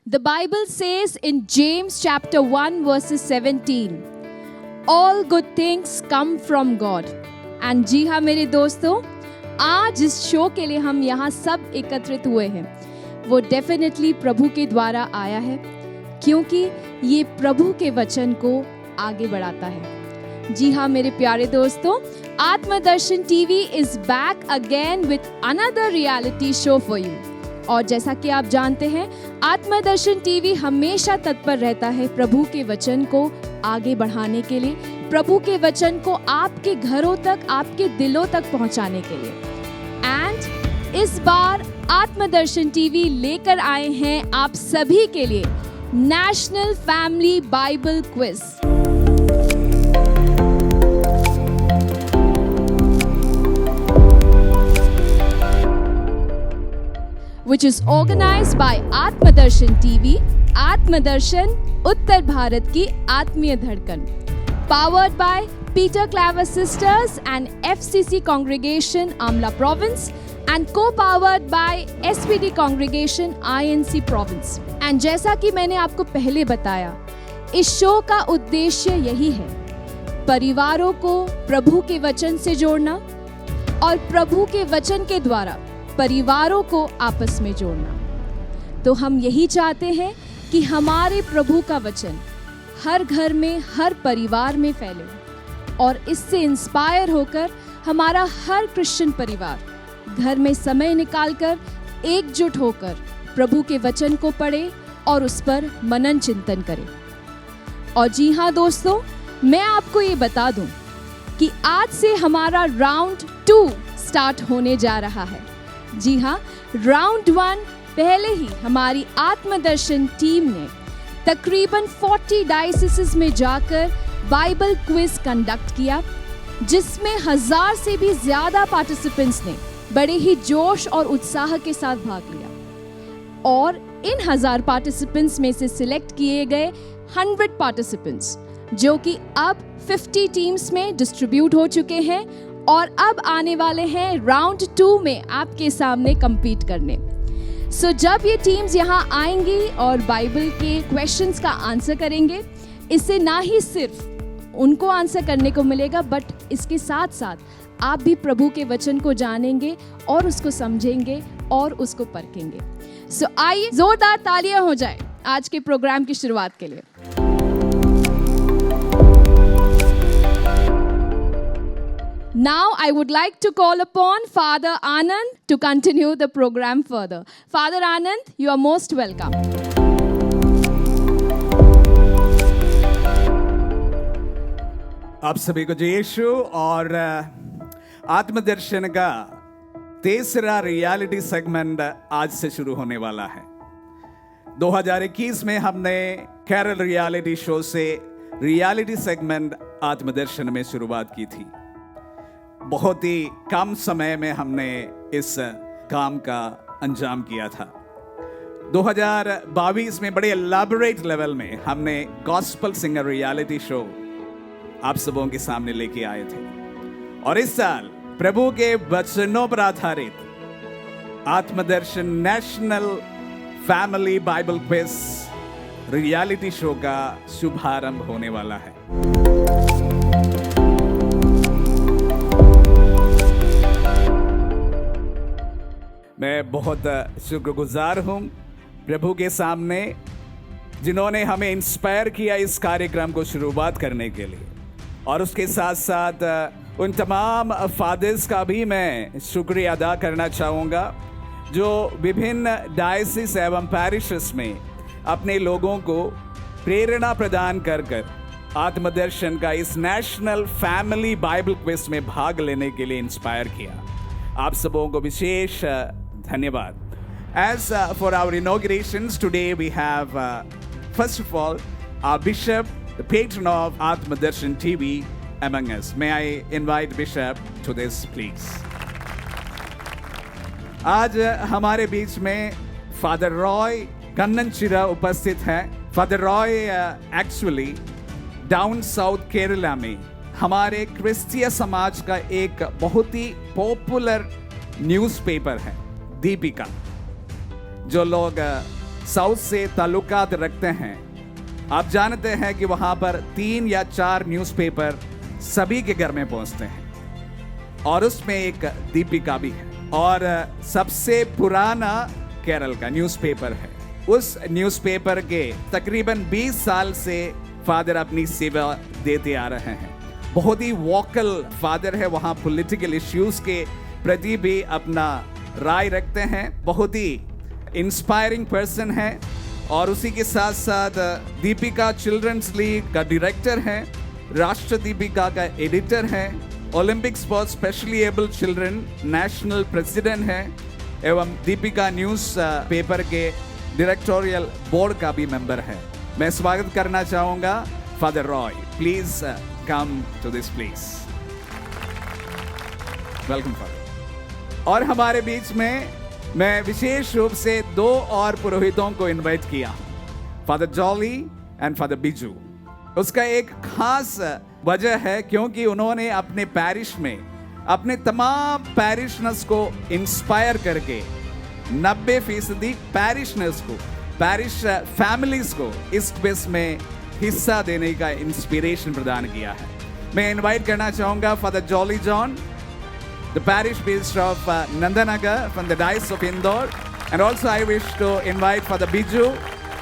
The Bible says in James chapter 1 verses 17, all good things come from God. And जी हाँ मेरे दोस्तों, आज इस शो के लिए हम यहाँ सब एकत्रित हुए हैं, वो डेफिनेटली प्रभु के द्वारा आया है, क्योंकि ये प्रभु के वचन को आगे बढ़ाता है। जी हाँ मेरे प्यारे दोस्तों, Atmadarshan TV is back again with another reality show for you. और जैसा कि आप जानते हैं, आत्मदर्शन टीवी हमेशा तत्पर रहता है प्रभु के वचन को आगे बढ़ाने के लिए, प्रभु के वचन को आपके घरों तक, आपके दिलों तक पहुंचाने के लिए। एंड इस बार आत्मदर्शन टीवी लेकर आए हैं आप सभी के लिए national family Bible quiz, which is organized by Atmadarshan TV, Atmadarshan उत्तर भारत की आत्मीय धड़कन, powered by Peter Claver Sisters and FCC Congregation Amla Province and co-powered by SPD Congregation INC Province। and जैसा कि मैंने आपको पहले बताया, इस शो का उद्देश्य यही है, परिवारों को प्रभु के वचन से जोड़ना और प्रभु के वचन के द्वारा परिवारों को आपस में जोड़ना। तो हम यही चाहते हैं कि हमारे प्रभु का वचन हर घर में, हर परिवार में फैले और इससे इंस्पायर होकर हमारा हर क्रिश्चियन परिवार घर में समय निकालकर एकजुट होकर प्रभु के वचन को पढ़े और उस पर मनन चिंतन करे। और जी हाँ दोस्तों, मैं आपको ये बता दूं कि आज से हमारा राउंड 2 स्टार्ट होने जा रहा है। जी हाँ, राउंड 1 पहले ही हमारी आत्मदर्शन टीम ने तकरीबन 40 डायसिस में जाकर बाइबल क्विज कंडक्ट किया, जिसमें 1000 से भी ज्यादा पार्टिसिपेंट्स ने बड़े ही जोश और उत्साह के साथ भाग लिया। और इन 1000 पार्टिसिपेंट्स में से सिलेक्ट किए गए 100 पार्टिसिपेंट्स, जो कि अब 50 टीम्स में डिस्ट्रीब्यूट हो चुके हैं और अब आने वाले हैं राउंड 2 में आपके सामने compete करने। सो जब ये टीम्स यहाँ आएंगी और बाइबल के क्वेश्चंस का आंसर करेंगे, इससे ना ही सिर्फ उनको आंसर करने को मिलेगा, बट इसके साथ साथ आप भी प्रभु के वचन को जानेंगे और उसको समझेंगे और उसको परखेंगे। सो आइए जोरदार तालियां हो जाए आज के प्रोग्राम की शुरुआत के लिए। Now I would like to call upon Father Anand to continue the program further. Father Anand, you are most welcome. आप सभी को जय यीशु। और आत्मदर्शन का तीसरा रियलिटी सेगमेंट आज से शुरू होने वाला है। 2021 में हमने कैरल रियलिटी शो से रियलिटी सेगमेंट आत्मदर्शन में शुरुआत की थी। बहुत ही कम समय में हमने इस काम का अंजाम किया था। 2022 में बड़े एलैबोरेट लेवल में हमने गॉस्पेल सिंगर रियलिटी शो आप सबों के सामने लेके आए थे। और इस साल प्रभु के वचनों पर आधारित Atmadarshan national family Bible quiz reality show का शुभारंभ होने वाला है। मैं बहुत शुक्रगुजार हूँ प्रभु के सामने, जिन्होंने हमें इंस्पायर किया इस कार्यक्रम को शुरुआत करने के लिए। और उसके साथ साथ उन तमाम फादर्स का भी मैं शुक्रिया अदा करना चाहूँगा, जो विभिन्न डायसिस एवं पैरिशेस में अपने लोगों को प्रेरणा प्रदान कर कर आत्मदर्शन का इस नेशनल फैमिली बाइबल क्विज में भाग लेने के लिए इंस्पायर किया। आप सबों को विशेष धन्यवाद। As for our inaugurations today, we have first of all our bishop, the patron of Atmadarshan TV, among us. May I invite Bishop to this, please? आज हमारे बीच में फादर रॉय कन्ननचिरा उपस्थित हैं। Father Roy actually down south Kerala में हमारे क्रिस्तीय समाज का एक बहुत ही पॉपुलर न्यूज़पेपर है दीपिका, जो लोग साउथ से ताल्लुकात रखते हैं, आप जानते हैं कि वहां पर 3 या 4 न्यूज़पेपर सभी के घर में पहुंचते हैं और उसमें एक दीपिका भी है और सबसे पुराना केरल का न्यूज़पेपर है। उस न्यूज़पेपर के तकरीबन 20 साल से फादर अपनी सेवा देते आ रहे हैं। बहुत ही वोकल फादर है, वहाँ पॉलिटिकल इश्यूज के प्रति भी अपना राय रखते हैं। बहुत ही इंस्पायरिंग पर्सन है और उसी के साथ साथ दीपिका चिल्ड्रंस लीग का डायरेक्टर है, राष्ट्र दीपिका का एडिटर है, Olympics for specially abled children national president है एवं दीपिका न्यूज़ पेपर के डायरेक्टोरियल बोर्ड का भी मेंबर है। मैं स्वागत करना चाहूंगा father Roy. Please come to this place. Welcome father. और हमारे बीच में मैं विशेष रूप से 2 और पुरोहितों को इनवाइट किया, father Jolly and father Biju. उसका एक खास वजह है क्योंकि उन्होंने अपने पैरिश में अपने तमाम पैरिशनर्स को इंस्पायर करके 90% पैरिशनर्स को, पैरिश फैमिलीज को इस क्विज में हिस्सा देने का इंस्पिरेशन प्रदान किया है। मैं इनवाइट करना चाहूंगा father Jolly John, the parish bishop of Nandnagar from the diocese of Indore, and also I wish to invite father Biju,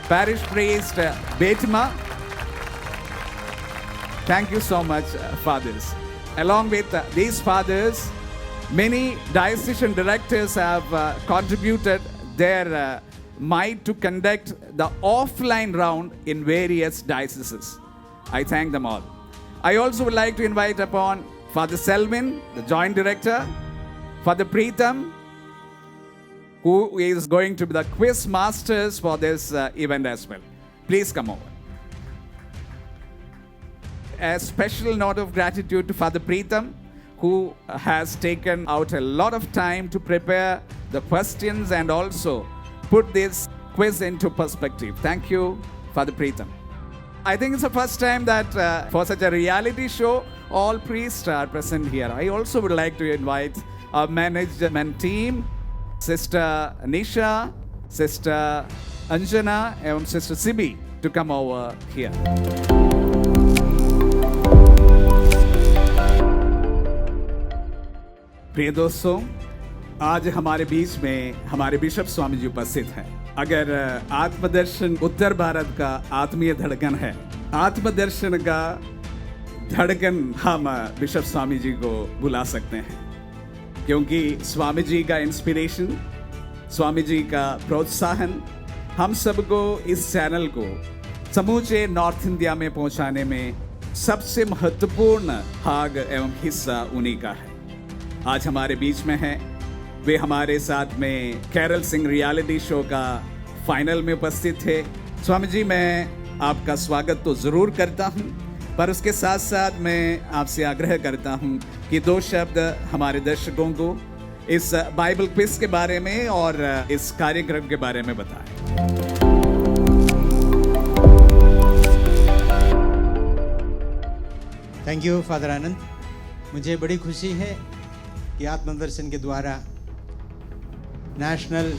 parish priest Betma. Thank you so much, fathers. Along with these fathers, many diocesan directors have contributed their might to conduct the offline round in various dioceses. I thank them all. I also would like to invite upon Father Selvin, the Joint Director, Father Preetham, who is going to be the quiz masters for this event as well. Please come over. A special note of gratitude to Father Preetham, who has taken out a lot of time to prepare the questions and also put this quiz into perspective. Thank you, Father Preetham. I think it's the first time that for such a reality show, all priests are present here. I also would like to invite our management team, Sister Nisha, Sister Anjana, and Sister Sibi to come over here. प्रिय दोस्तों, आज हमारे बीच में हमारे bishop Swami ji उपस्थित हैं। अगर आत्मदर्शन उत्तर भारत का आत्मीय धड़कन है, आत्मदर्शन का धड़कन हम बिशप स्वामी जी को बुला सकते हैं, क्योंकि स्वामी जी का इंस्पिरेशन, स्वामी जी का प्रोत्साहन हम सबको इस चैनल को समूचे नॉर्थ इंडिया में पहुंचाने में सबसे महत्वपूर्ण भाग एवं हिस्सा उन्हीं का है। आज हमारे बीच में हैं, वे हमारे साथ में कैरल सिंह रियलिटी शो का फाइनल में उपस्थित थे। स्वामी जी, मैं आपका स्वागत तो ज़रूर करता हूं, पर उसके साथ साथ मैं आपसे आग्रह करता हूं कि 2 शब्द हमारे दर्शकों को इस बाइबल क्विज के बारे में और इस कार्यक्रम के बारे में बताएं। थैंक यू फादर आनंद। मुझे बड़ी खुशी है कि आत्मदर्शन के द्वारा नेशनल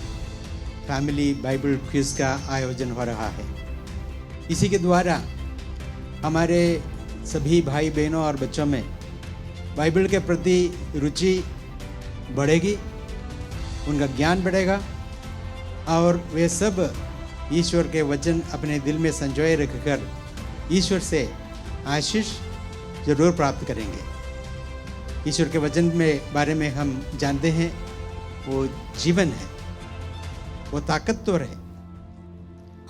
फैमिली बाइबल क्विज का आयोजन हो रहा है। इसी के द्वारा हमारे सभी भाई बहनों और बच्चों में बाइबल के प्रति रुचि बढ़ेगी, उनका ज्ञान बढ़ेगा और वे सब ईश्वर के वचन अपने दिल में संजोए रखकर ईश्वर से आशीष जरूर प्राप्त करेंगे। ईश्वर के वचन में बारे में हम जानते हैं, वो जीवन है, वो ताकतवर है,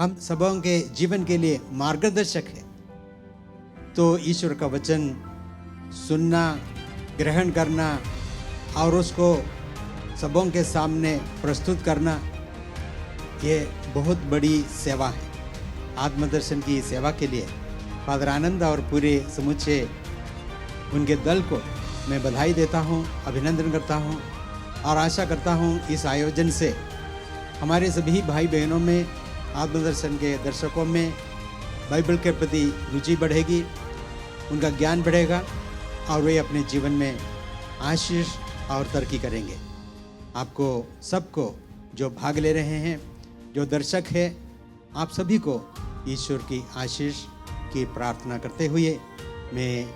हम सबों के जीवन के लिए मार्गदर्शक है। तो ईश्वर का वचन सुनना, ग्रहण करना और उसको सबों के सामने प्रस्तुत करना, ये बहुत बड़ी सेवा है। आत्मदर्शन की सेवा के लिए फादर आनंद और पूरे समूचे उनके दल को मैं बधाई देता हूं, अभिनंदन करता हूं और आशा करता हूं इस आयोजन से हमारे सभी भाई बहनों में, आत्मदर्शन के दर्शकों में बाइबल के प्रति रुचि बढ़ेगी, उनका ज्ञान बढ़ेगा और वे अपने जीवन में आशीष और तरक्की करेंगे। आपको सबको जो भाग ले रहे हैं, जो दर्शक है, आप सभी को ईश्वर की आशीष की प्रार्थना करते हुए मैं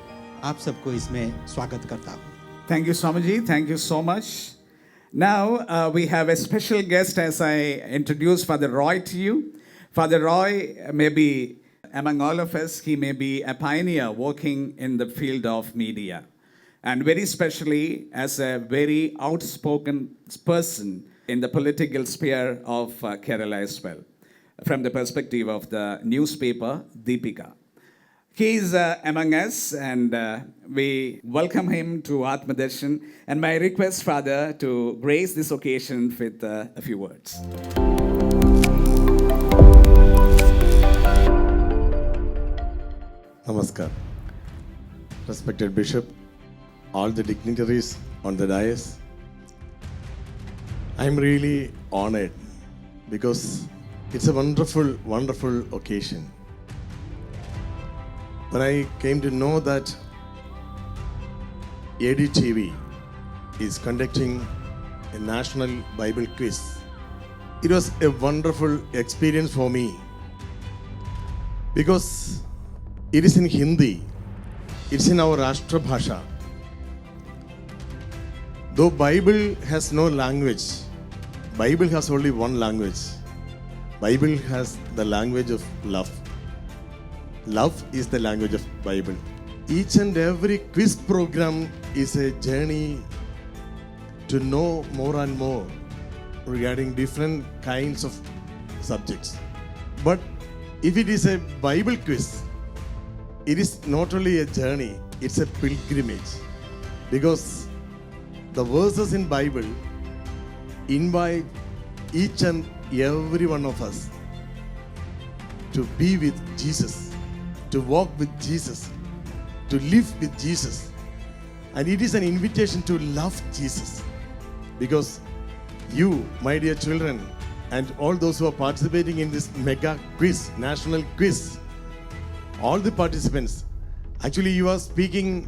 आप सबको इसमें स्वागत करता हूँ. Thank you, Swamiji. Thank you so much. Now we have a special guest as I introduce Father Roy to you. Father Roy may be among all of us, he may be a pioneer working in the field of media. And very especially as a very outspoken person in the political sphere of Kerala as well, from the perspective of the newspaper Deepika. He is among us and we welcome him to Atmadarshan. And my request, Father, to grace this occasion with a few words. Namaskar. Respected Bishop, all the dignitaries on the dais, I'm really honored because it's a wonderful, wonderful occasion. When I came to know that ADTV is conducting a national Bible quiz, it was a wonderful experience for me because it is in Hindi, it's in our Rashtra Bhasha. Though Bible has no language, Bible has only one language. Bible has the language of love. Love is the language of Bible. Each and every quiz program is a journey to know more and more regarding different kinds of subjects. But if it is a Bible quiz, it is not only a journey, it's a pilgrimage. Because the verses in Bible invite each and every one of us to be with Jesus, to walk with Jesus, to live with Jesus. And it is an invitation to love Jesus. Because you, my dear children, and all those who are participating in this mega quiz, national quiz, all the participants, actually you are speaking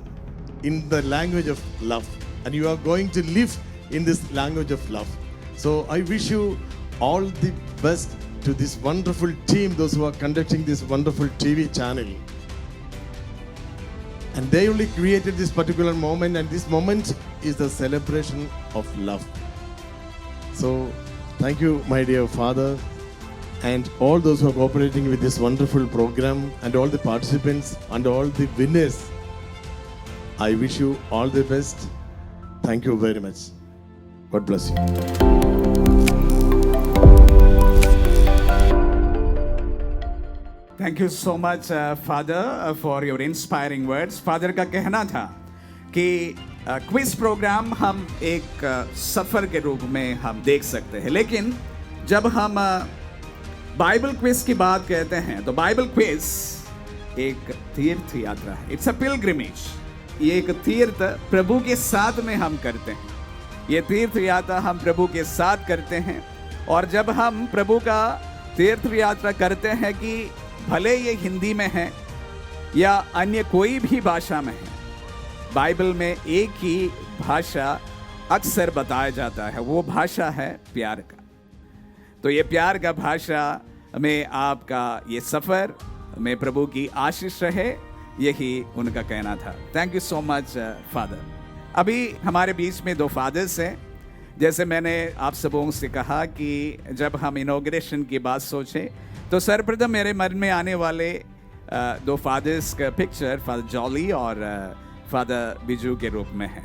in the language of love and you are going to live in this language of love. So I wish you all the best to this wonderful team, those who are conducting this wonderful TV channel. And they only created this particular moment, and this moment is the celebration of love. So thank you, my dear Father, and all those who are cooperating with this wonderful program, and all the participants and all the winners. I wish you all the best. Thank you very much. God bless you. Thank you so much, Father, for your inspiring words. Father का कहना था कि quiz programme हम एक सफर के रूप में हम देख सकते हैं, लेकिन जब हम बाइबल क्विज की बात कहते हैं तो बाइबल क्विज एक तीर्थ यात्रा है. It's a pilgrimage. ये एक तीर्थ प्रभु के साथ में हम करते हैं. ये तीर्थ यात्रा हम प्रभु के साथ करते हैं. और जब हम प्रभु का तीर्थ यात्रा करते हैं कि भले ये हिंदी में है या अन्य कोई भी भाषा में है, बाइबल में एक ही भाषा अक्सर बताया जाता है, वो भाषा है प्यार का. तो ये प्यार का भाषा में आपका ये सफ़र में प्रभु की आशीष रहे, यही उनका कहना था. Thank you so much father. अभी हमारे बीच में दो फादर्स हैं. जैसे मैंने आप सबों से कहा कि जब हम इनॉग्रेशन की बात सोचें तो सर्वप्रथम मेरे मन में आने वाले दो फादर्स का पिक्चर फादर जॉली और फादर बिजू के रूप में है.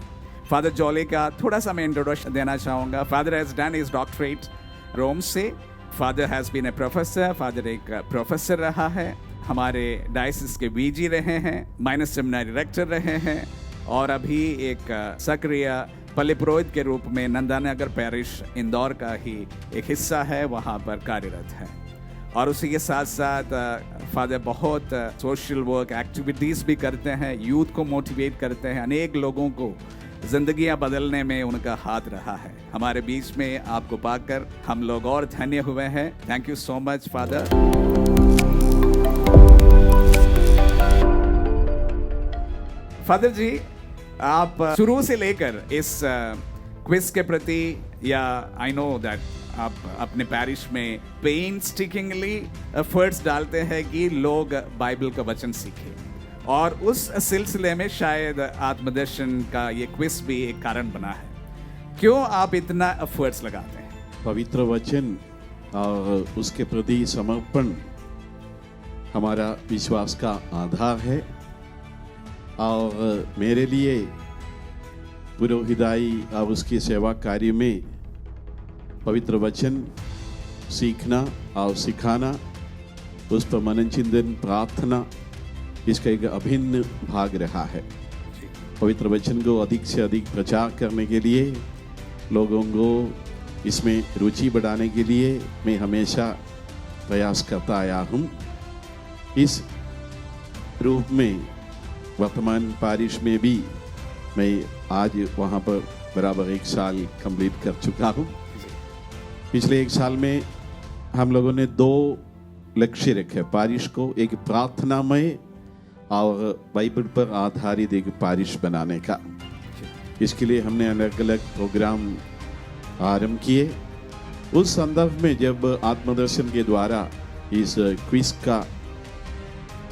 फादर जॉली का थोड़ा सा मैं इंट्रोडक्शन देना चाहूँगा. Father has done his doctorate Rome से. Father has been a professor. Father एक प्रोफेसर रहा है, हमारे डायसिस के वीजी रहे हैं, माइनर सेमिनरी डायरेक्टर रहे हैं और अभी एक सक्रिय पल्ली पुरोहित के रूप में नंदानगर पैरिश इंदौर का ही एक हिस्सा है, वहाँ पर कार्यरत है. और उसी के साथ साथ फादर बहुत सोशल वर्क एक्टिविटीज़ भी करते हैं, यूथ को मोटिवेट करते हैं, अनेक लोगों को ज़िंदगियां बदलने में उनका हाथ रहा है. हमारे बीच में आपको पाकर हम लोग और धन्य हुए हैं. Thank you so much father. Father ji, आप शुरू से लेकर इस क्विज के प्रति, या आई नो दैट आप अपने पैरिश में पेनस्टिकिंगली एफर्ट्स डालते हैं कि लोग बाइबल का वचन सीखें, और उस सिलसिले में शायद आत्मदर्शन का ये क्विज भी एक कारण बना है। क्यों आप इतना एफर्ट्स लगाते हैं? पवित्र वचन और उसके प्रति समर्पण हमारा विश्वास का आधार है, और मेरे लिए पुरोहिताई और उसकी सेवा कार्य में पवित्र वचन सीखना और सिखाना, उस पर मनन चिंतन प्रार्थना, इसका एक अभिन्न भाग रहा है। पवित्र वचन को अधिक से अधिक प्रचार करने के लिए, लोगों को इसमें रुचि बढ़ाने के लिए मैं हमेशा प्रयास करता आया हूँ। इस रूप में वर्तमान पारिश में भी मैं आज वहाँ पर बराबर 1 साल कंप्लीट कर चुका हूँ। पिछले 1 साल में हम लोगों ने 2 लक्ष्य रखे पारिश को, एक प्रार्थनामय और बाइबल पर आधारित एक पारिश बनाने का। इसके लिए हमने अलग अलग प्रोग्राम आरंभ किए। उस संदर्भ में जब आत्मदर्शन के द्वारा इस क्विज का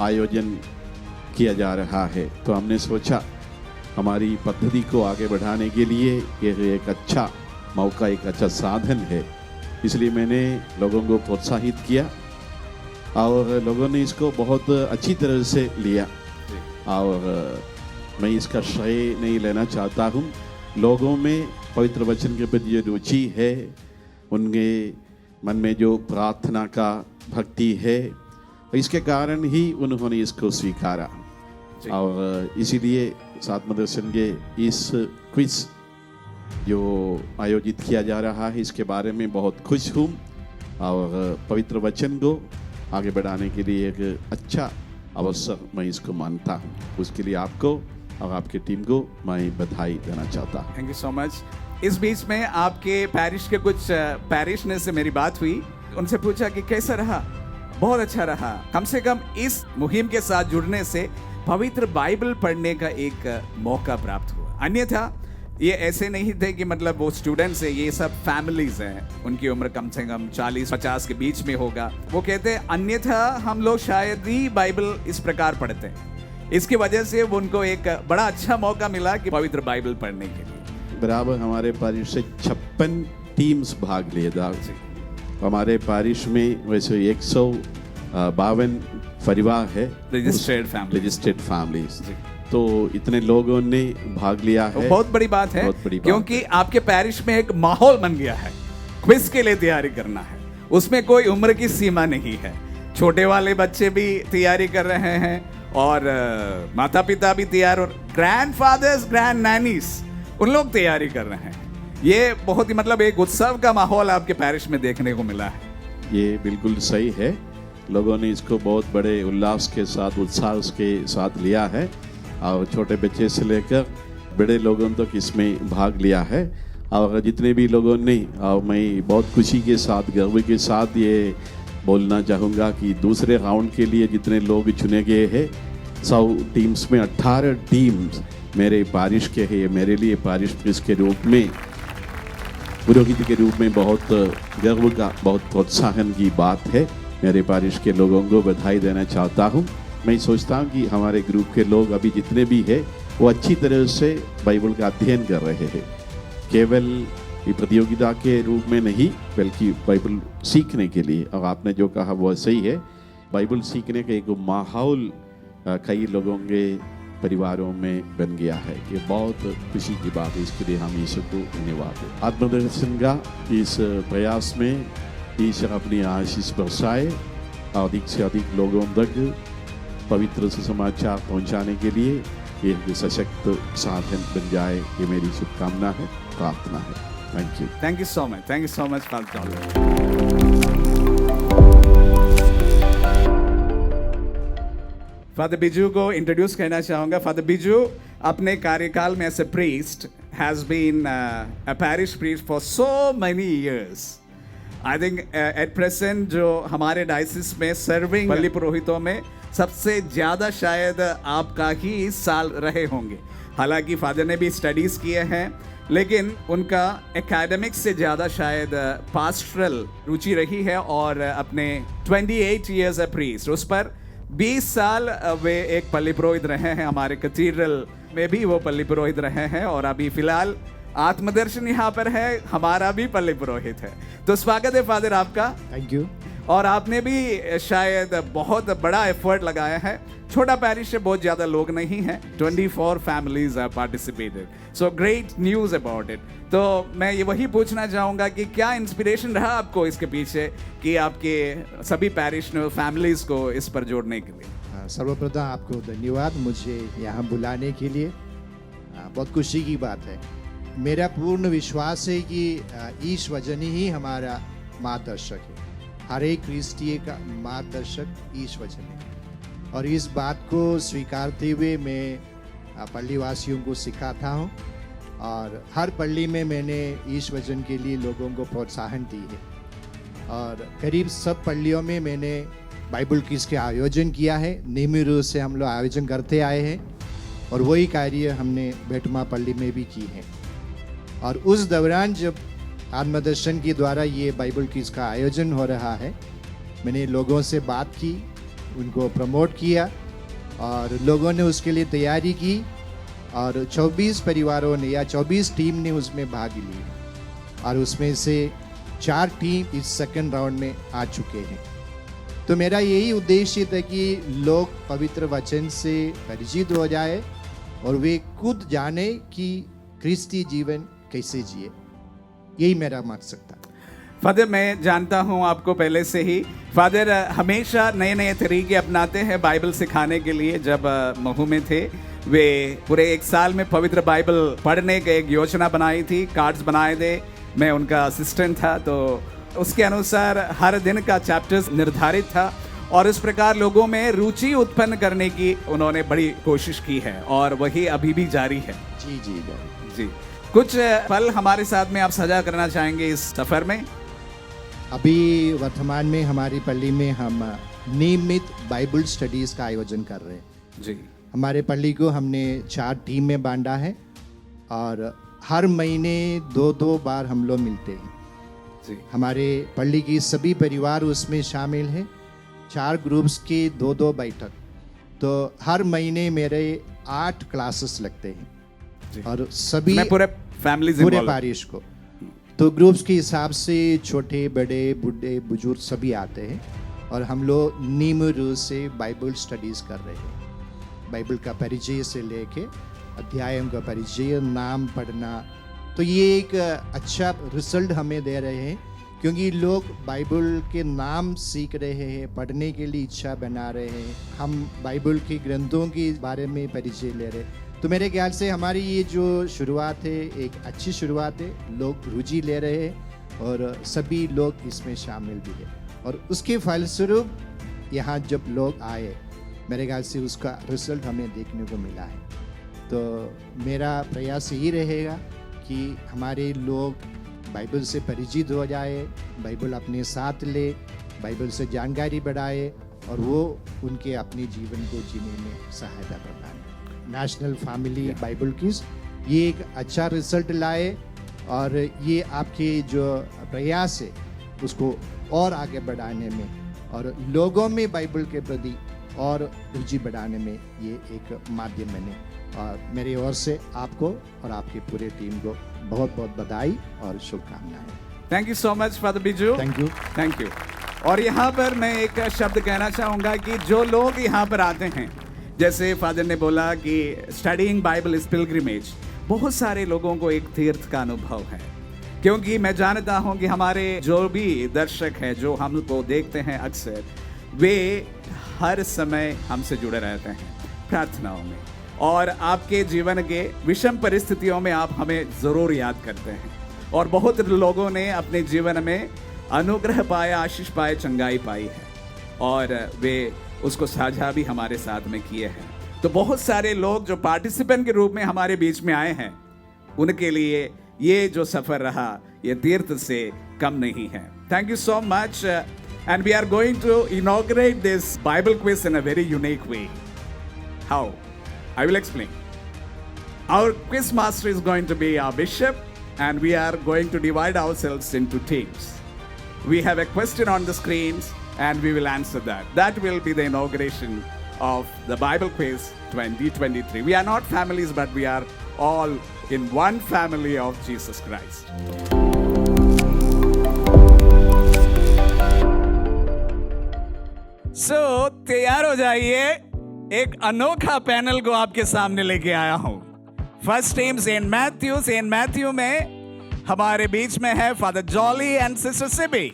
आयोजन किया जा रहा है, तो हमने सोचा हमारी पद्धति को आगे बढ़ाने के लिए ये एक अच्छा मौका, एक अच्छा साधन है। इसलिए मैंने लोगों को प्रोत्साहित किया और लोगों ने इसको बहुत अच्छी तरह से लिया, और मैं इसका श्रेय नहीं लेना चाहता हूँ। लोगों में पवित्र वचन के प्रति जो रुचि है, उनके मन में जो प्रार्थना का भक्ति है, इसके कारण ही उन्होंने इसको स्वीकारा। और इसीलिए आत्मदर्शन के इस क्विज जो आयोजित किया जा रहा है, इसके बारे में बहुत खुश हूँ, और पवित्र वचन को आगे बढ़ाने के लिए एक अच्छा अवसर मैं इसको मानता हूँ। उसके लिए आपको और आपकी टीम को मैं बधाई देना चाहता हूँ। Thank you so much. इस बीच में आपके पैरिश के कुछ पैरिशनर से मेरी बात हुई, उनसे पूछा कि कैसा रहा? बहुत अच्छा रहा। कम से कम इस मुहिम के साथ जुड़ने से पवित्र बाइबल पढ़ने का एक मौका प्राप्त हुआ। अन्यथा ये ऐसे नहीं थे कि मतलब वो स्टूडेंट्स है, ये सब फैमिलीज हैं, उनकी उम्र कम से कम 40-50 के बीच में होगा। वो कहते हैं अन्यथा हम लोग शायद ही बाइबल इस प्रकार पढ़ते हैं। इसकी वजह से वो उनको एक बड़ा अच्छा मौका मिला कि पवित्र बाइबल पढ़ने के लिए। बराबर हमारे पारिश से 56 टीम्स भाग लिए था। हमारे पारिश में वैसे 152 परिवार है, रजिस्टर्ड फैमिलीज। तो इतने लोगों ने भाग लिया है, बहुत बड़ी बात है, बहुत बड़ी बात क्योंकि आपके पैरिश में एक माहौल बन गया है। क्विज के लिए तैयारी करना है, उसमें कोई उम्र की सीमा नहीं है। छोटे वाले बच्चे भी तैयारी कर रहे हैं, और माता पिता भी तैयार, और ग्रैंडफादर्स, ग्रैंड नैनीज, उन लोग तैयारी कर रहे हैं। ये बहुत ही मतलब एक उत्सव का माहौल आपके पैरिश में देखने को मिला है। ये बिल्कुल सही है। लोगों ने इसको बहुत बड़े उल्लास के साथ, उत्साह के साथ लिया है, और छोटे बच्चे से लेकर बड़े लोगों तक इसमें भाग लिया है। और जितने भी लोगों ने, और मैं बहुत खुशी के साथ, गर्व के साथ ये बोलना चाहूँगा कि दूसरे राउंड के लिए जितने लोग चुने गए हैं, 100 टीम्स में 18 टीम्स मेरे पारिश के हैं। मेरे लिए पारिश क्विज के रूप में, पुरोहित के रूप में बहुत गर्व का, बहुत प्रोत्साहन की बात है। मेरे पारिश के लोगों को बधाई देना चाहता हूँ। मैं सोचता हूँ कि हमारे ग्रुप के लोग अभी जितने भी हैं, वो अच्छी तरह से बाइबल का अध्ययन कर रहे हैं, केवल ये प्रतियोगिता के रूप में नहीं, बल्कि बाइबल सीखने के लिए। और आपने जो कहा वो सही है, बाइबल सीखने का एक माहौल कई लोगों के परिवारों में बन गया है। ये बहुत खुशी की बात है, इसके लिए हम ईश्वर को धन्यवाद दें। आत्मदर्शन का इस प्रयास में ईश्वर अपनी आशीष बरसाए, अधिक से अधिक लोगों तक पवित्र सुसमाचार पहुंचाने के लिए एक सशक्त साधन बन जाए, ये मेरी शुभकामना है, प्रार्थना है। Thank you. Thank you so much. Thank you so much father. Father Biju को इंट्रोड्यूस करना चाहूंगा। फादर बिजू अपने कार्यकाल में as a priest has been a parish priest for so many years. I think at present जो हमारे डायसिस में serving पल्ली पुरोहितों में सबसे ज्यादा शायद आपका ही इस साल रहे होंगे। हालांकि फादर ने भी स्टडीज किए हैं, लेकिन उनका एकेडमिक्स से ज़्यादा शायद पास्टरल रुचि रही है और अपने 28 years a priest उस पर 20 साल वे एक पल्ली पुरोहित रहे हैं। हमारे कैथीड्रल में भी वो पल्ली पुरोहित रहे हैं और अभी फिलहाल आत्मदर्शन यहाँ पर है, हमारा भी पल्ली पुरोहित है। तो स्वागत है फादर आपका। Thank you. और आपने भी शायद बहुत बड़ा एफर्ट लगाया है। छोटा पैरिश है, बहुत ज़्यादा लोग नहीं हैं, 24 families have participated, so great news about it। तो मैं ये वही पूछना चाहूँगा कि क्या इंस्पिरेशन रहा आपको इसके पीछे कि आपके सभी पैरिश फैमिलीज़ को इस पर जोड़ने के लिए? सर्वप्रथम आपको धन्यवाद मुझे यहाँ बुलाने के लिए। बहुत खुशी की बात है। मेरा पूर्ण विश्वास है कि ईश वचन ही हमारा मार्गदर्शक है। हर एक क्रिस्टीय का मार्गदर्शक ईश वचन है और इस बात को स्वीकारते हुए मैं पल्ली वासियों को सिखाता हूँ और हर पल्ली में मैंने ईश वचन के लिए लोगों को प्रोत्साहन दी है और करीब सब पल्लियों में मैंने बाइबल क्विज के आयोजन किया है। नियमित रूप से हम लोग आयोजन करते आए हैं और वही कार्य हमने बेटमा पल्ली में भी की है। और उस दौरान जब आत्मदर्शन के द्वारा ये बाइबल क्विज का आयोजन हो रहा है, मैंने लोगों से बात की, उनको प्रमोट किया और लोगों ने उसके लिए तैयारी की और 24 परिवारों ने या 24 टीम ने उसमें भाग ली और उसमें से 4 टीम इस सेकंड राउंड में आ चुके हैं। तो मेरा यही उद्देश्य था कि लोग पवित्र वचन से परिचित हो जाए और वे खुद जाने कि क्रिस्ती जीवन कैसे जिए, यही मेरा मकसद था। फादर, मैं जानता हूँ आपको पहले से ही। फादर हमेशा नए नए तरीके अपनाते हैं बाइबल सिखाने के लिए। जब महू में थे वे पूरे 1 साल में पवित्र बाइबल पढ़ने की एक योजना बनाई थी, कार्ड्स बनाए थे। मैं उनका असिस्टेंट था, तो उसके अनुसार हर दिन का चैप्टर्स निर्धारित था और इस प्रकार लोगों में रुचि उत्पन्न करने की उन्होंने बड़ी कोशिश की है और वही अभी भी जारी है। जी जी जी, कुछ पल हमारे साथ में आप साझा करना चाहेंगे इस सफर में? अभी वर्तमान में हमारी पल्ली में हम नियमित बाइबल स्टडीज का आयोजन कर रहे हैं। जी, हमारे पल्ली को हमने 4 टीम में बांटा है और हर महीने 2-2 बार हम लोग मिलते हैं। जी, हमारे पल्ली की सभी परिवार उसमें शामिल हैं। 4 ग्रुप्स की 2-2 बैठक, तो हर महीने मेरे 8 क्लासेस लगते हैं और सभी मैं पूरे फैमिली पूरे पारिश को, तो ग्रुप्स के हिसाब से छोटे बड़े बूढ़े बुजुर्ग सभी आते हैं और हम लोग नियमित रूप से बाइबल स्टडीज कर रहे हैं। बाइबल का परिचय से लेके अध्यायों का परिचय, नाम पढ़ना, तो ये एक अच्छा रिजल्ट हमें दे रहे हैं क्योंकि लोग बाइबल के नाम सीख रहे हैं, पढ़ने के लिए इच्छा बना रहे हैं। हम बाइबल के ग्रंथों के बारे में परिचय ले रहे हैं। तो मेरे ख्याल से हमारी ये जो शुरुआत है एक अच्छी शुरुआत है। लोग रुचि ले रहे हैं और सभी लोग इसमें शामिल भी है और उसके फलस्वरूप यहाँ जब लोग आए, मेरे ख्याल से उसका रिजल्ट हमें देखने को मिला है। तो मेरा प्रयास यही रहेगा कि हमारे लोग बाइबल से परिचित हो जाए, बाइबल अपने साथ ले, बाइबल से जानकारी बढ़ाए और वो उनके अपने जीवन को जीने में सहायता प्रदान। नेशनल फैमिली बाइबल क्विज ये एक अच्छा रिजल्ट लाए और ये आपके जो प्रयास है उसको और आगे बढ़ाने में और लोगों में बाइबल के प्रति और रुचि बढ़ाने में ये एक माध्यम बने। और मेरी ओर से आपको और आपकी पूरे टीम को बहुत बहुत बधाई और शुभकामनाएं। Thank you so much father Biju. Thank you. Thank you. और यहाँ पर मैं एक शब्द कहना चाहूँगा कि जो लोग यहाँ पर आते हैं, जैसे फादर ने बोला कि स्टडीइंग बाइबल इज पिलग्रिमेज, बहुत सारे लोगों को एक तीर्थ का अनुभव है क्योंकि मैं जानता हूं कि हमारे जो भी दर्शक हैं, जो हमको देखते हैं अक्सर, वे हर समय हमसे जुड़े रहते हैं प्रार्थनाओं में और आपके जीवन के विषम परिस्थितियों में आप हमें ज़रूर याद करते हैं और बहुत लोगों ने अपने जीवन में अनुग्रह पाया, आशीष पाए, चंगाई पाई है और वे उसको साझा भी हमारे साथ में किए हैं। तो बहुत सारे लोग जो पार्टिसिपेंट के रूप में हमारे बीच में आए हैं, उनके लिए ये जो सफर रहा ये तीर्थ से कम नहीं है। Thank you so much and we are going to inaugurate this Bible quiz in a very unique way. How? I will explain. Our quiz master is going to be our bishop, and we are going to divide ourselves into teams. We have a question on the screens, and we will answer that. That will be the inauguration of the Bible Quiz 2023. We are not families, but we are all in one family of Jesus Christ. So, तैयार हो जाइए, एक अनोखा panel को आपके सामने लेके आया हूं। फर्स्ट टीम सेंट मैथ्यू में हमारे बीच में है father Jolly and sister Sibi.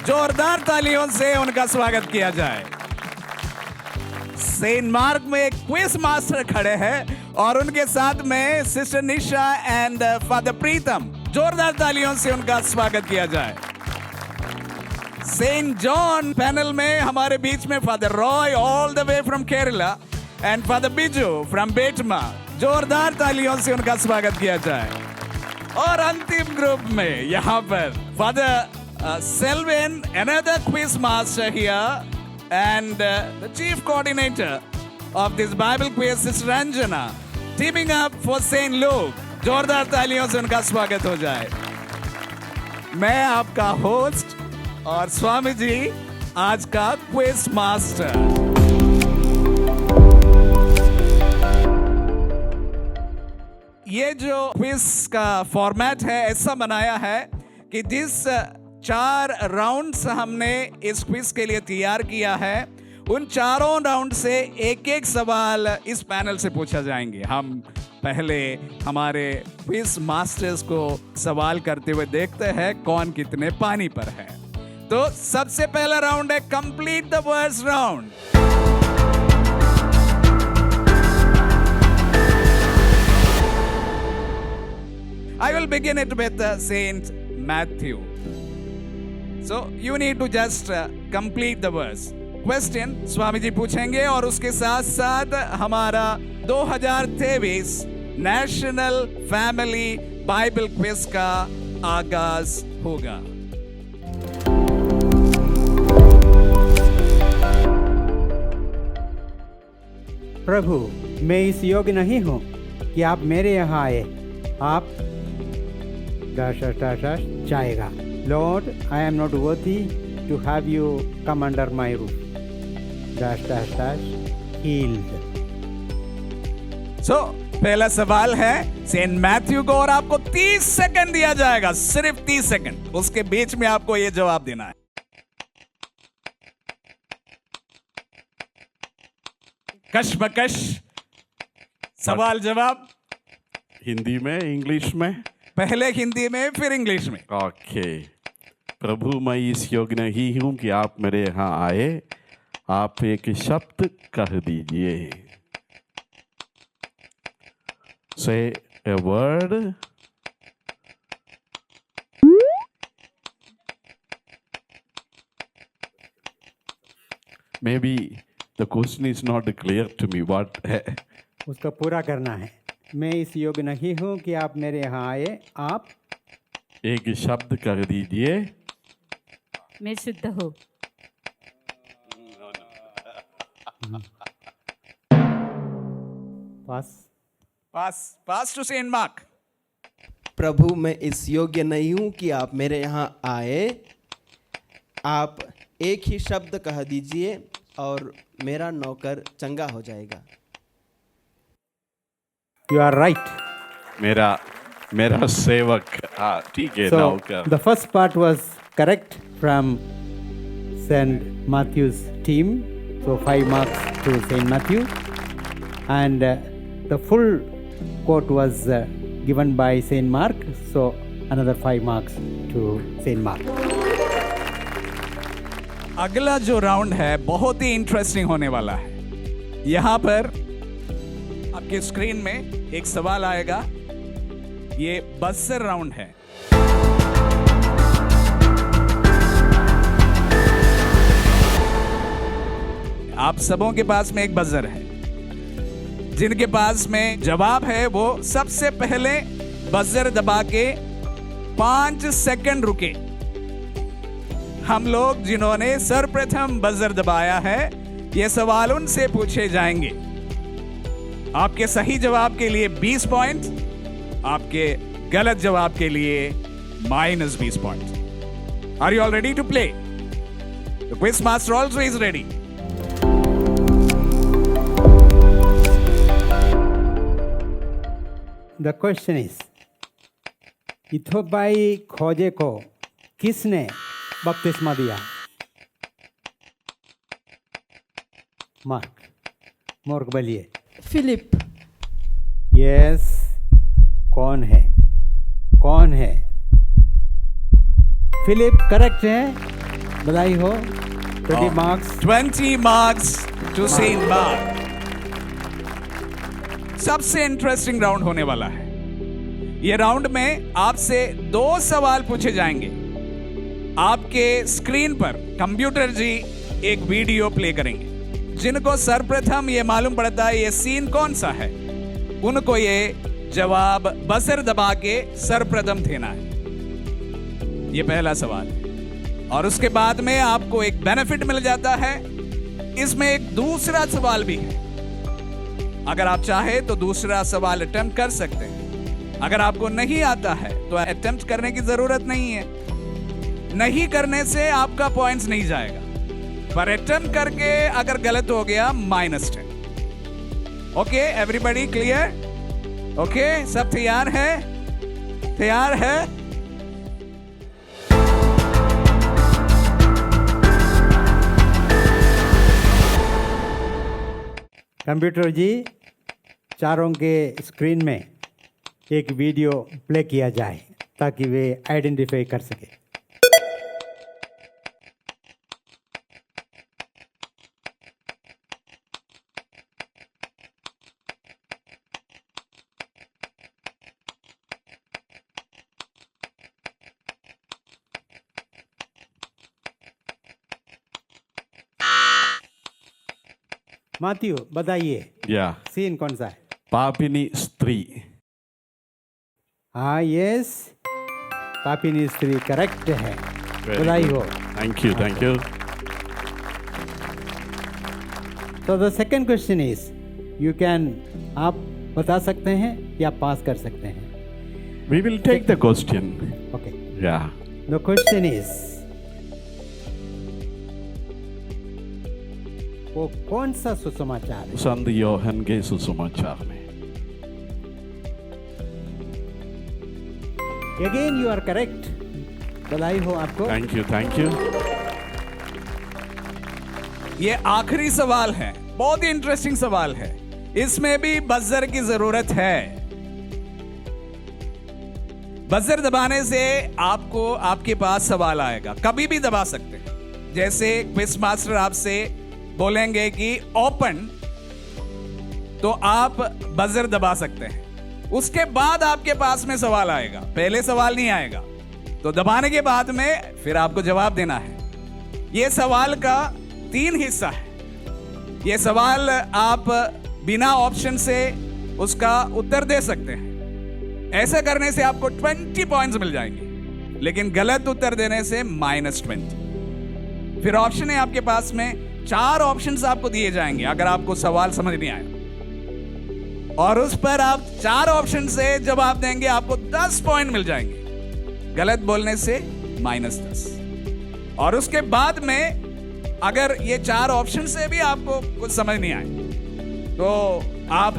जोरदार तालियों से उनका स्वागत किया जाए। सेंट मार्क में एक क्विज मास्टर खड़े हैं और उनके साथ में सिस्टर निशा एंड फादर प्रीतम। जोरदार तालियों से उनका स्वागत किया जाए। सेंट जॉन पैनल में हमारे बीच में father Roy all the way from Kerala and father Biju from Betma. जोरदार तालियों से उनका स्वागत किया जाए। और अंतिम ग्रुप में यहाँ पर father Selvin, another quiz master here, and the chief coordinator of this Bible quiz, Sister Ranjana, teaming up for Saint Luke. जोरदार तालियों से उनका स्वागत हो जाए। मैं आपका होस्ट और स्वामी जी आज का क्विज मास्टर। ये जो क्विज का फॉर्मेट है ऐसा बनाया है कि जिस 4 राउंड्स हमने इस क्विज के लिए तैयार किया है, उन चारों राउंड से एक एक सवाल इस पैनल से पूछा जाएंगे। हम पहले हमारे क्विज मास्टर्स को सवाल करते हुए देखते हैं कौन कितने पानी पर है। तो सबसे पहला राउंड है complete the words round. I will begin it with Saint Matthew. So you need to just complete the verse. Question Swami ji पूछेंगे और उसके साथ साथ हमारा 2023 नेशनल फैमिली बाइबल क्विज का आगाज होगा। प्रभु, मैं इस योग्य नहीं हूँ कि आप मेरे यहाँ आए। आप जाएगा। Lord, I am not worthy to have you come under my roof. Healed. So, पहला सवाल है सेंट मैथ्यू को और आपको 30 सेकंड दिया जाएगा, सिर्फ 30 सेकंड। उसके बीच में आपको ये जवाब देना है। कशमकश सवाल जवाब हिंदी में, इंग्लिश में? पहले हिंदी में फिर इंग्लिश में। ओके। प्रभु, मैं इस योग्य नहीं हूं कि आप मेरे यहाँ आए। आप एक शब्द कह दीजिए। Say a word. May be the question is not clear to me. What है उसको पूरा करना है। मैं इस योग्य नहीं हूँ कि आप मेरे यहाँ आए। आप एक शब्द कह दीजिए। मैं शुद्ध हूँ। पास टू सेंट मार्क। प्रभु, मैं इस योग्य नहीं हूँ कि आप मेरे यहाँ आए। आप एक ही शब्द कह दीजिए और मेरा नौकर चंगा हो जाएगा। You are right. मेरा सेवक। हाँ, ठीक है। So नौकर। the first part was correct from Saint Matthew's team. So 5 marks to Saint Matthew, and the full quote was given by Saint Mark. So another 5 marks to Saint Mark. अगला जो round है बहुत ही interesting होने वाला है। यहाँ पर आपके स्क्रीन में एक सवाल आएगा। ये बजर राउंड है। आप सबों के पास में एक बजर है। जिनके पास में जवाब है वो सबसे पहले बजर दबा के 5 सेकंड रुके। हम लोग जिन्होंने सर्वप्रथम बजर दबाया है, ये सवाल उनसे पूछे जाएंगे। आपके सही जवाब के लिए 20 पॉइंट, आपके गलत जवाब के लिए -20 point. Are you all ready to play? The quiz master also is ready. The question is, इथोबाई खोजे को किसने बपतिस्मा दिया? मार्क बोलिए। फिलिप। यस, कौन है? फिलिप करेक्ट है, बधाई हो। 20 मार्क्स। 20 marks to Seinbach. सबसे इंटरेस्टिंग राउंड होने वाला है। ये राउंड में आपसे 2 सवाल पूछे जाएंगे। आपके स्क्रीन पर कंप्यूटर जी एक वीडियो प्ले करेंगे। जिनको सर्वप्रथम ये मालूम पड़ता है ये सीन कौन सा है, उनको ये जवाब बजर दबा के सर्वप्रथम देना है। ये पहला सवाल है। और उसके बाद में आपको एक बेनिफिट मिल जाता है। इसमें एक दूसरा सवाल भी है। अगर आप चाहे तो दूसरा सवाल अटेम्प्ट कर सकते हैं। अगर आपको नहीं आता है तो अटेम्प्ट करने की जरूरत नहीं है। नहीं करने से आपका पॉइंट्स नहीं जाएगा, पर अटेम्प्ट करके अगर गलत हो गया -10। Okay, everybody clear? ओके, सब तैयार है? कंप्यूटर जी, चारों के स्क्रीन में एक वीडियो प्ले किया जाए ताकि वे आइडेंटिफाई कर सके। माथ्यू, बताइए या सीन कौन सा है? पापिनी स्त्री। हाँ, यस, पापिनी स्त्री करेक्ट है, बधाई हो। Thank you. तो द सेकंड क्वेश्चन इज, आप बता सकते हैं या पास कर सकते हैं? We will take the question. Okay, या द क्वेश्चन इज, वो कौन सा सुसमाचार है? संत योहन के सुसमाचार में। अगेन यू आर करेक्ट, बधाई हो आपको। Thank you. ये आखिरी सवाल है, बहुत ही इंटरेस्टिंग सवाल है। इसमें भी बजर की जरूरत है। बजर दबाने से आपको आपके पास सवाल आएगा, कभी भी दबा सकते हैं। जैसे क्विज मास्टर आपसे बोलेंगे कि ओपन, तो आप बजर दबा सकते हैं। उसके बाद आपके पास में सवाल आएगा, पहले सवाल नहीं आएगा। तो दबाने के बाद में फिर आपको जवाब देना है। यह सवाल का 3 हिस्सा है। यह सवाल आप बिना ऑप्शन से उसका उत्तर दे सकते हैं। ऐसा करने से आपको 20 पॉइंट्स मिल जाएंगे, लेकिन गलत उत्तर देने से -20। फिर ऑप्शन है आपके पास में, 4 ऑप्शंस आपको दिए जाएंगे अगर आपको सवाल समझ नहीं आया, और उस पर आप 4 ऑप्शन से जवाब देंगे, आपको 10 पॉइंट मिल जाएंगे। गलत बोलने से -10। और उसके बाद में अगर ये 4 ऑप्शन से भी आपको कुछ समझ नहीं आए तो आप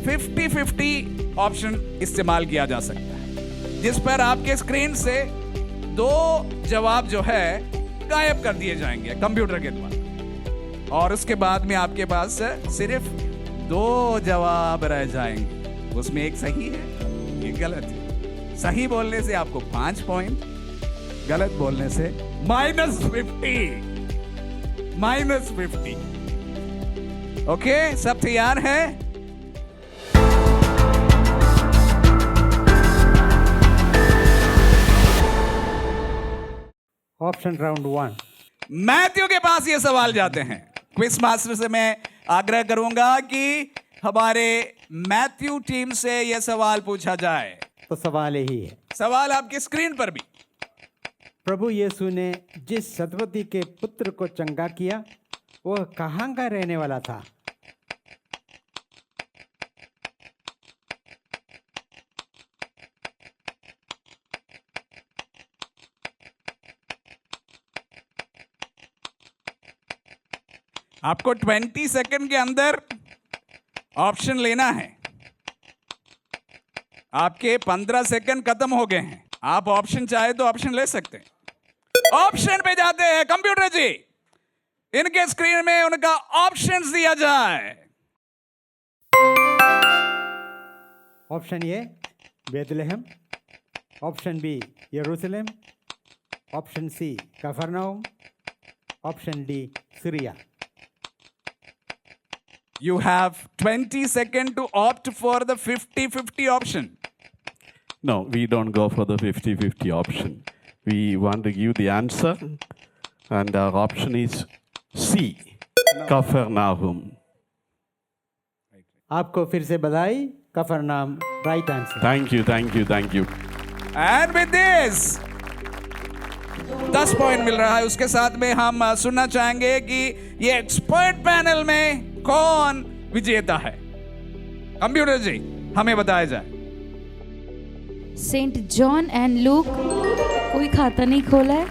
50-50 ऑप्शन इस्तेमाल किया जा सकता है, जिस पर आपके स्क्रीन से 2 जवाब जो है गायब कर दिए जाएंगे कंप्यूटर के द्वारा। और उसके बाद में आपके पास सिर्फ 2 जवाब रह जाएंगे। उसमें एक सही है, एक गलत है। सही बोलने से आपको 5 पॉइंट, गलत बोलने से -50। ओके, सब तैयार है? Option round 1। मैथ्यू के पास ये सवाल जाते हैं। क्विज मास्टर से मैं आग्रह करूंगा कि हमारे मैथ्यू टीम से यह सवाल पूछा जाए। तो सवाल यही है, सवाल आपके स्क्रीन पर भी। प्रभु यीशु ने जिस सतवती के पुत्र को चंगा किया, वह कहाँ का रहने वाला था? आपको 20 सेकंड के अंदर ऑप्शन लेना है। आपके 15 सेकंड खत्म हो गए हैं। आप ऑप्शन चाहे तो ऑप्शन ले सकते हैं। ऑप्शन पे जाते हैं। कंप्यूटर जी, इनके स्क्रीन में उनका ऑप्शंस दिया जाए। Option A Bethlehem, option B यरूशलेम, option C Capernaum, option D Syria. You have 20 seconds to opt for the 50-50 option. No, we don't go for the 50-50 option. We want to give the answer, and our option is C, Capernaum. आपको फिर से बधाई, Capernaum right answer. Thank you, thank you, thank you. And with this 10 point मिल रहा है। उसके साथ में हम सुनना चाहेंगे कि ये एक्सपर्ट पैनल में कौन विजेता है। कंप्यूटर जी, हमें बताया जाए। सेंट जॉन एंड लूक, कोई खाता नहीं खोला है।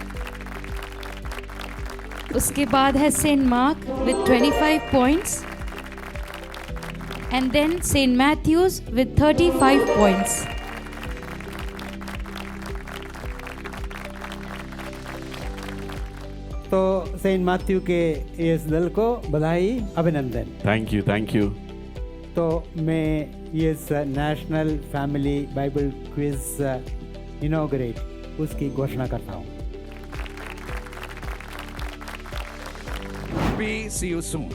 उसके बाद है Saint Mark with 25 points, and then Saint Matthews with 35 points. तो सेंट मैथ्यू के इस दल को बधाई, अभिनंदन। Thank you, thank you. तो मैं इस national family Bible quiz inaugurate उसकी घोषणा करता हूँ। We see you soon.